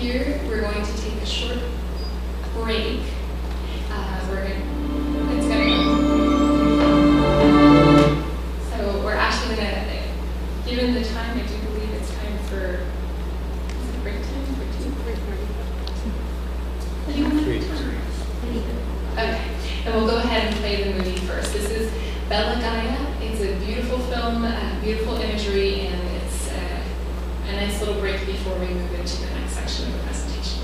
here we're going to take a short break. It's going to go. So we're actually going to, given the time, I do believe it's time for, is it break time? For 2:30? Okay, and we'll go ahead and play the movie first. This is Bella Gaia. It's a beautiful film, beautiful imagery, and it's a nice little break before we move into the next section of the presentation.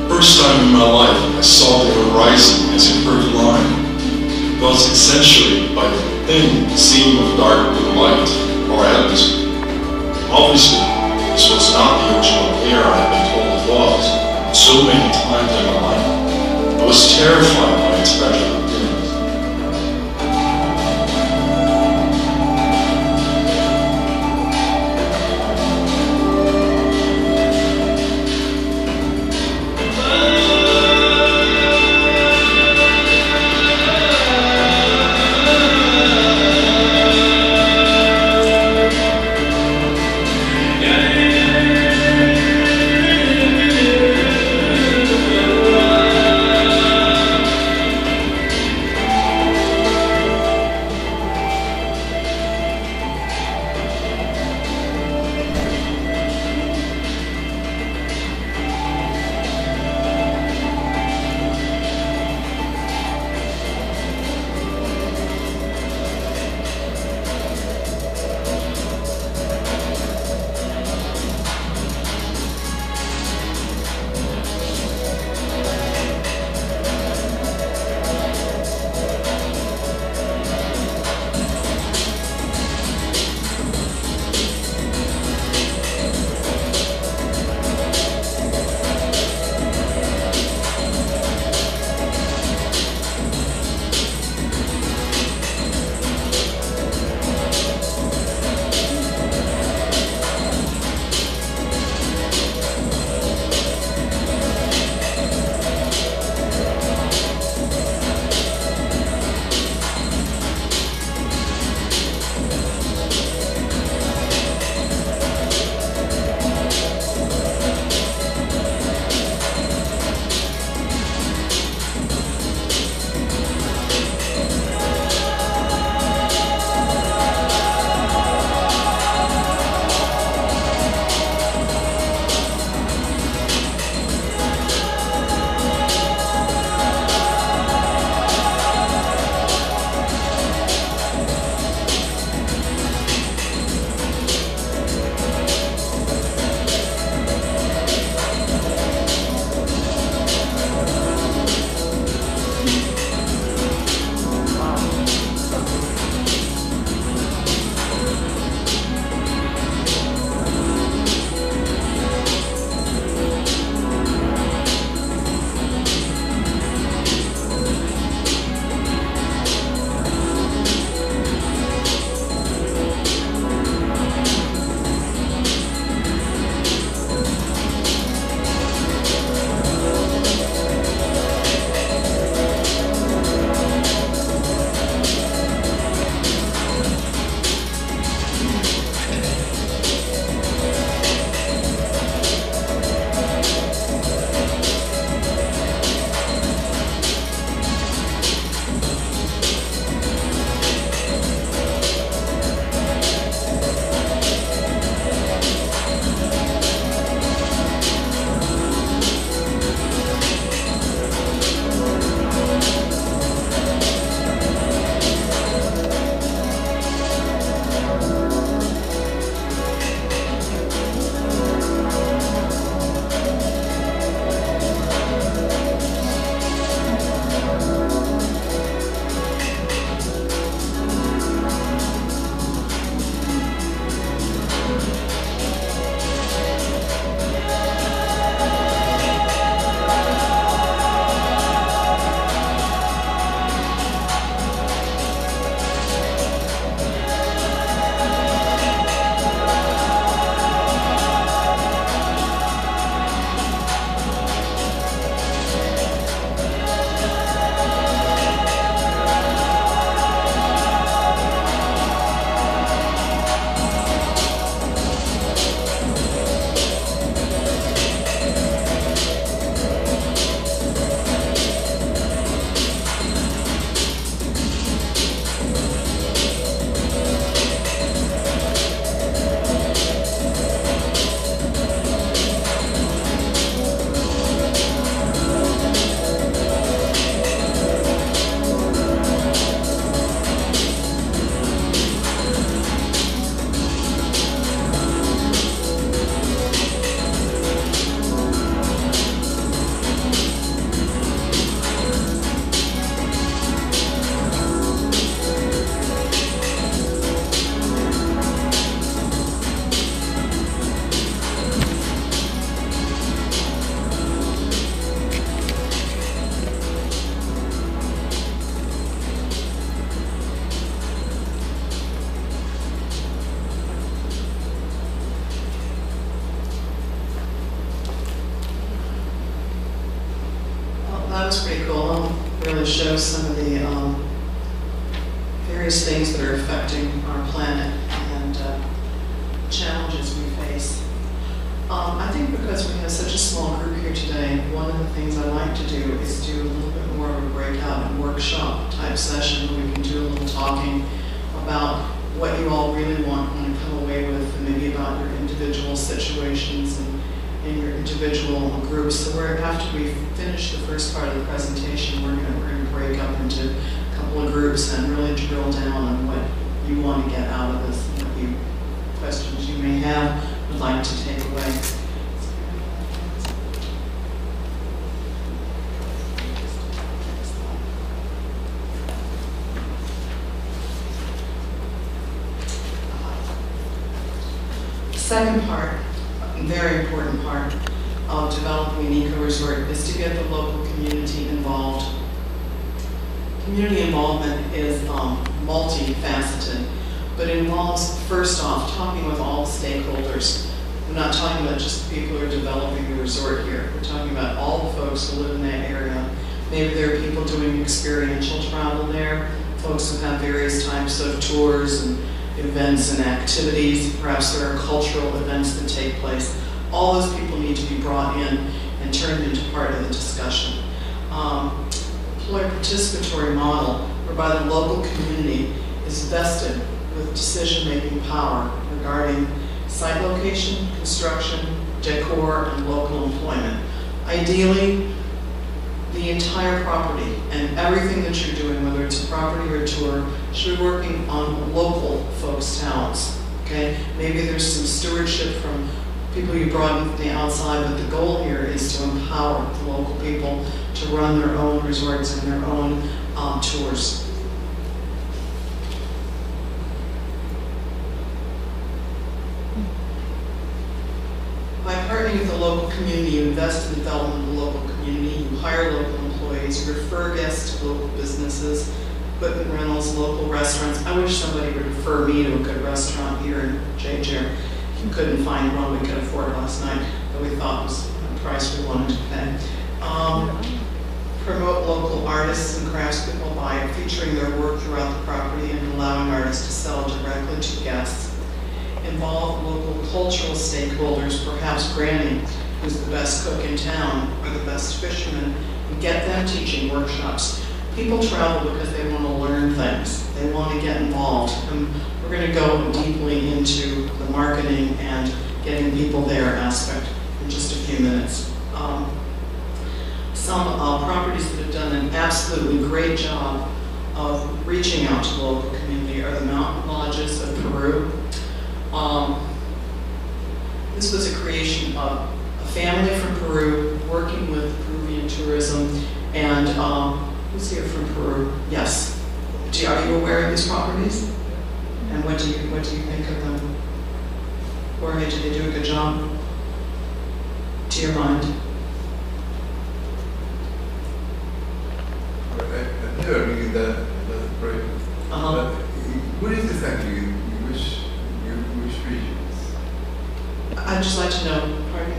First time in my life, I saw the horizon as a curved line, thus accentuated by the thin seam of dark with light or atmosphere. Obviously, this was not the original air I had been told it was so many times in my life. I was terrified by its fragile appearance. below really shows some of the various things that are affecting our planet and challenges we face. I think because we have such a small group here today, one of the things I like to do is do a little bit more of a breakout and workshop type session where we can do a little talking about what you all really want to come away with, and maybe about your individual situations and in your individual groups. So after we finish the first part of the presentation, we're going to break up into a couple of groups and really drill down on what you want to get out of this, and what questions you may have, would like to take away. Second part, a very important part of developing an eco-resort is to get the local community involved. Community involvement is multifaceted, but it involves, first off, talking with all stakeholders. We're not talking about just the people who are developing the resort here. We're talking about all the folks who live in that area. Maybe there are people doing experiential travel there, folks who have various types of tours and events and activities. Perhaps there are cultural events that take place. All those people need to be brought in and turned into part of the discussion. Employee participatory model, whereby the local community is vested with decision-making power regarding site location, construction, decor, and local employment. Ideally, the entire property and everything that you're doing, whether it's a property or a tour, should be working on local folks' talents. Okay? Maybe there's some stewardship from people you brought in from the outside, but the goal here is to empower the local people to run their own resorts and their own tours. By partnering with the local community, you invest in the development of the local community, you hire local employees, you refer guests to local businesses, equipment rentals, local restaurants. I wish somebody would refer me to a good restaurant here in JJ. You couldn't find one we could afford last night that we thought was the price we wanted to pay. Promote local artists and craftspeople by featuring their work throughout the property and allowing artists to sell directly to guests. Involve local cultural stakeholders, perhaps Granny, who's the best cook in town, or the best fisherman, and get them teaching workshops. People travel because they want to learn things. They want to get involved. And we're going to go deeply into the marketing and getting people there aspect in just a few minutes. Some properties that have done an absolutely great job of reaching out to the local community are the mountain lodges of Peru. This was a creation of a family from Peru working with Peruvian tourism, and who's here from Peru? Yes. Are you aware of these properties? And what do you think of them? Jorge, did they do a good job? To your mind? I've never read that project. What is exactly you wish regions? I'd just like to know, pardon me?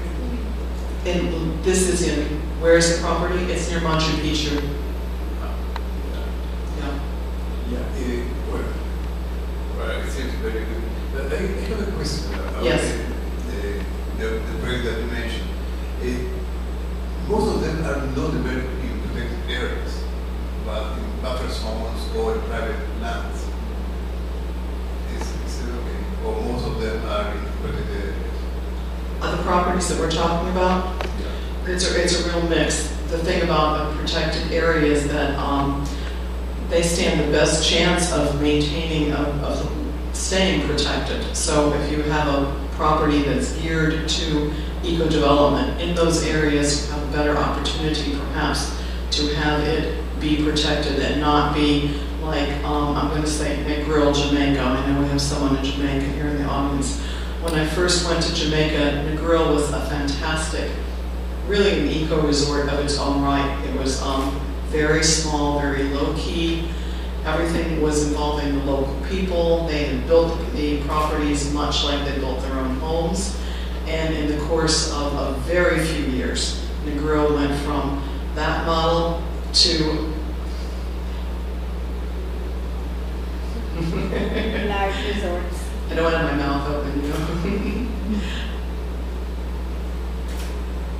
And this is in, where is the property? It's near Machu Picchu. Yeah, well, it seems very good. But I have a question about yes. the project that you mentioned. Most of them are not developed in protected areas, but in buffer zones or in private lands. Is it okay? Or most of them are in protected areas? The properties that we're talking about? Yeah. It's a real mix. The thing about a protected area is that they stand the best chance of maintaining, of staying protected. So if you have a property that's geared to eco-development, in those areas you have a better opportunity perhaps to have it be protected and not be like, I'm going to say Negril, Jamaica. I know we have someone in Jamaica here in the audience. When I first went to Jamaica, Negril was a fantastic, really an eco-resort of its own right. It was very small, very low-key. Everything was involving the local people. They had built the properties much like they built their own homes. And in the course of a very few years, Negril went from that model to Large resorts. I don't have my mouth open, you know.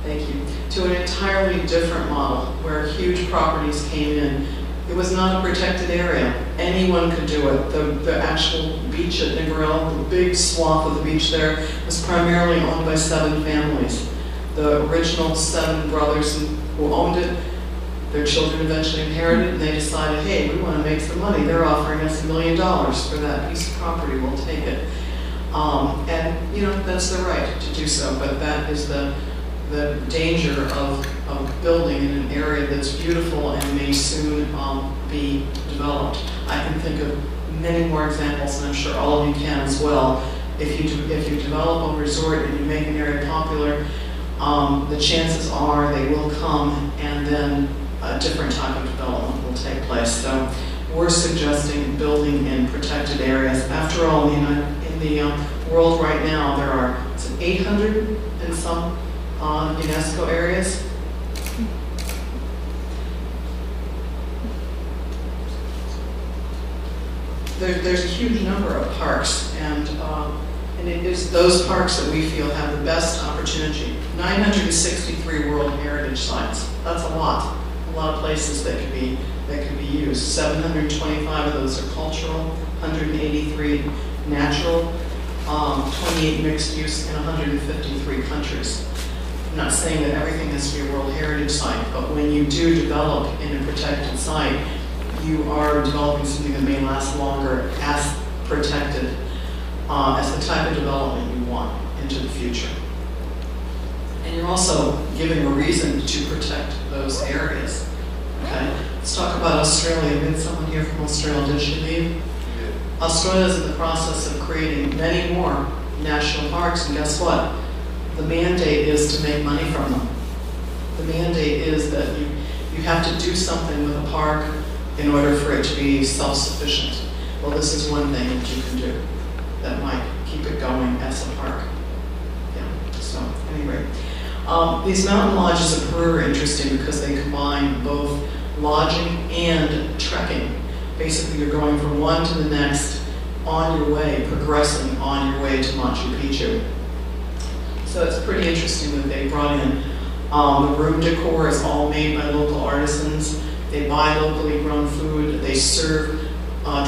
Thank you. To an entirely different model where huge properties came in. It was not a protected area. Anyone could do it. The actual beach at Negril, the big swath of the beach there, was primarily owned by 7 families. The original 7 brothers who owned it, their children eventually inherited, and they decided, hey, we want to make some money. They're offering us $1 million for that piece of property. We'll take it. And, you know, that's their right to do so, but that is the danger of building in an area that's beautiful and may soon be developed. I can think of many more examples, and I'm sure all of you can as well. If you develop a resort and you make an area popular, the chances are they will come, and then a different type of development will take place. So we're suggesting building in protected areas. After all, in the world right now, there are 800 and some UNESCO areas. There's a huge number of parks, and it is those parks that we feel have the best opportunity. 963 World Heritage Sites. That's a lot of places that could be used. 725 of those are cultural, 183 natural, 28 mixed use in 153 countries. I'm not saying that everything has to be a World Heritage Site, but when you do develop in a protected site, you are developing something that may last longer as protected as the type of development you want into the future. And you're also giving a reason to protect those areas. Okay, let's talk about Australia. We had someone here from Australia. Did she leave? Yeah. Australia is in the process of creating many more national parks, and guess what? The mandate is to make money from them. The mandate is that you have to do something with a park in order for it to be self-sufficient. Well, this is one thing that you can do that might keep it going as a park. Yeah, so anyway. These mountain lodges in Peru are interesting because they combine both lodging and trekking. Basically, you're going from one to the next on your way, progressing on your way to Machu Picchu. So it's pretty interesting that they brought in the room decor is all made by local artisans. They buy locally grown food. They serve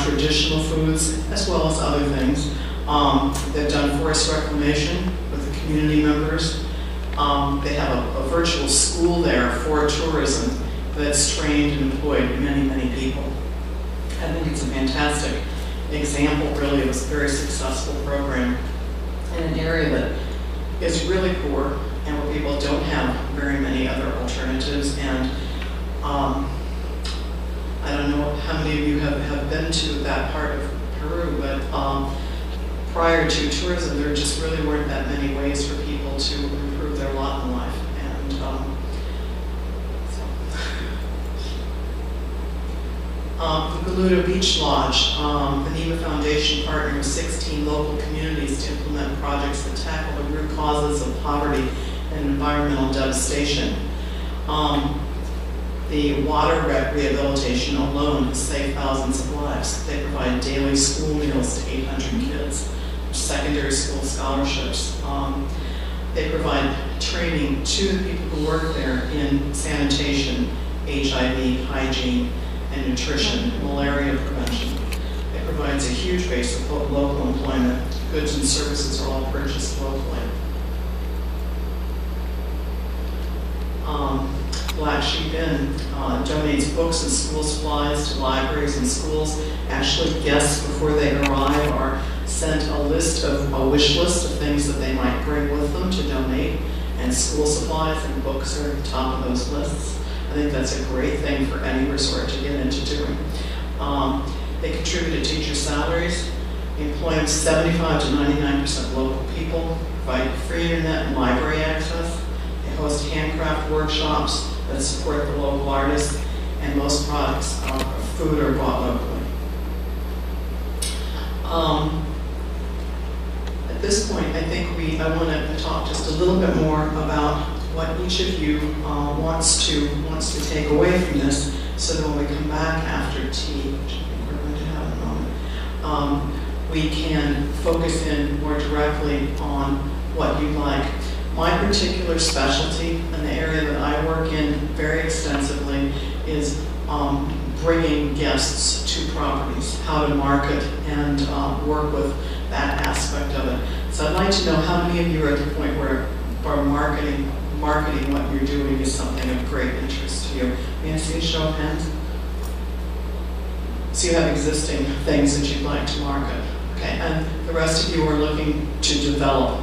traditional foods as well as other things. They've done forest reclamation with the community members. They have a virtual school there for tourism that's trained and employed many, many people. I think it's a fantastic example, really, of a very successful program in an area that is really poor and where people don't have very many other alternatives. And I don't know how many of you have been to that part of Peru, but prior to tourism, there just really weren't that many ways for people to improve their lot in life. And the Galuda Beach Lodge, the NEMA Foundation partnered with 16 local communities to implement projects that tackle the root causes of poverty and environmental devastation. The water rehabilitation alone has saved thousands of lives. They provide daily school meals to 800 kids, secondary school scholarships. They provide training to the people who work there in sanitation, HIV, hygiene, and nutrition, malaria prevention. It provides a huge base of local employment. Goods and services are all purchased locally. Black Sheep Inn donates books and school supplies to libraries and schools. Actually, guests before they arrive are sent a wish list of things that they might bring with them to donate, and school supplies and books are at the top of those lists. I think that's a great thing for any resort to get into doing. They contribute to teacher salaries, employ 75 to 99% local people, provide free internet and library access. They host handcraft workshops that support the local artists, and most products of food are bought locally. At this point, I think I want to talk just a little bit more about what each of you wants to take away from this, so that when we come back after tea, which I think we're going to have in a moment, we can focus in more directly on what you like. My particular specialty, and the area that I work in very extensively, is bringing guests to properties, how to market and work with that aspect of it. So I'd like to know how many of you are at the point where marketing what you're doing is something of great interest to you. May I see a show of hands? So you have existing things that you'd like to market. Okay, and the rest of you are looking to develop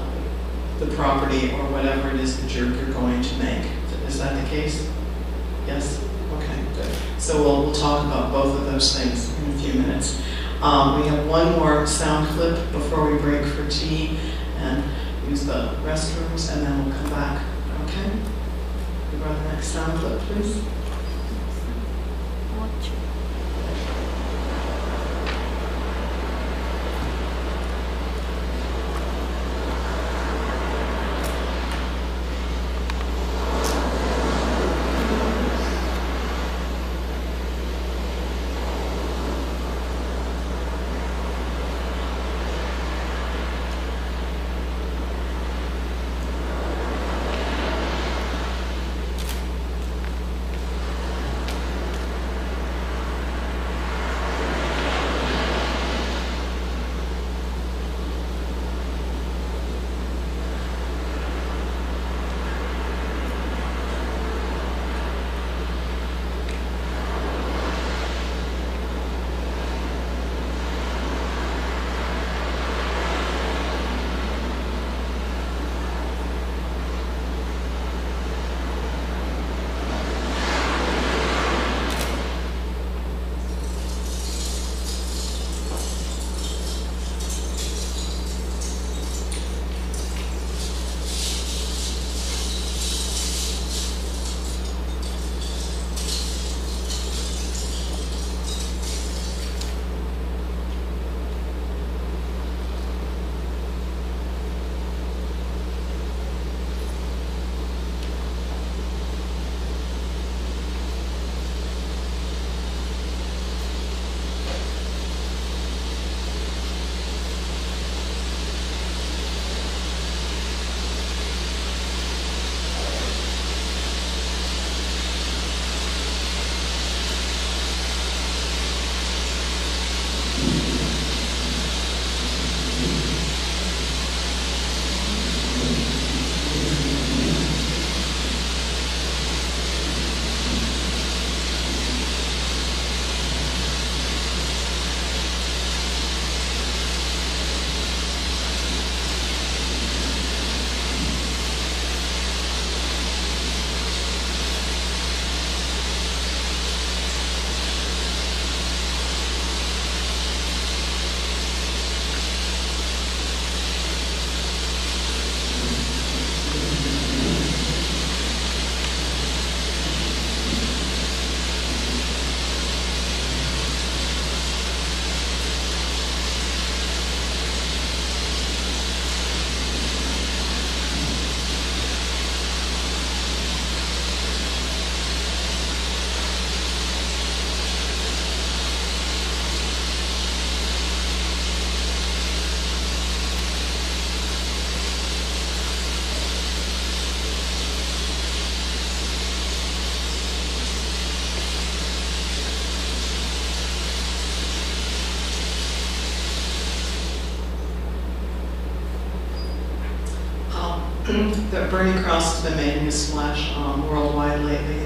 the property or whatever it is that you're going to make. Is that the case? Yes? Okay, good. So we'll talk about both of those things in a few minutes. We have one more sound clip before we break for tea and use the restrooms, and then we'll come back. Okay? We run the next sound clip, please. that Bernie Krause has been making a splash worldwide lately.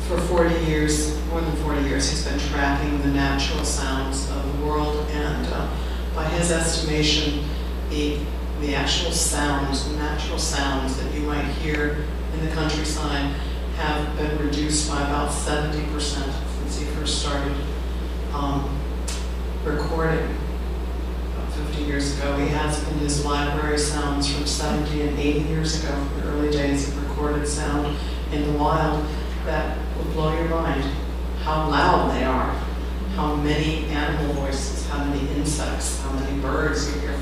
For 40 years, more than 40 years, he's been tracking the natural sounds of the world, and by his estimation, the actual sounds, the natural sounds that you might hear in the countryside have been reduced by about 70% since he first started recording. 50 years ago. He has in his library sounds from 70 and 80 years ago, the early days of recorded sound in the wild, that will blow your mind. How loud they are, how many animal voices, how many insects, how many birds you hear.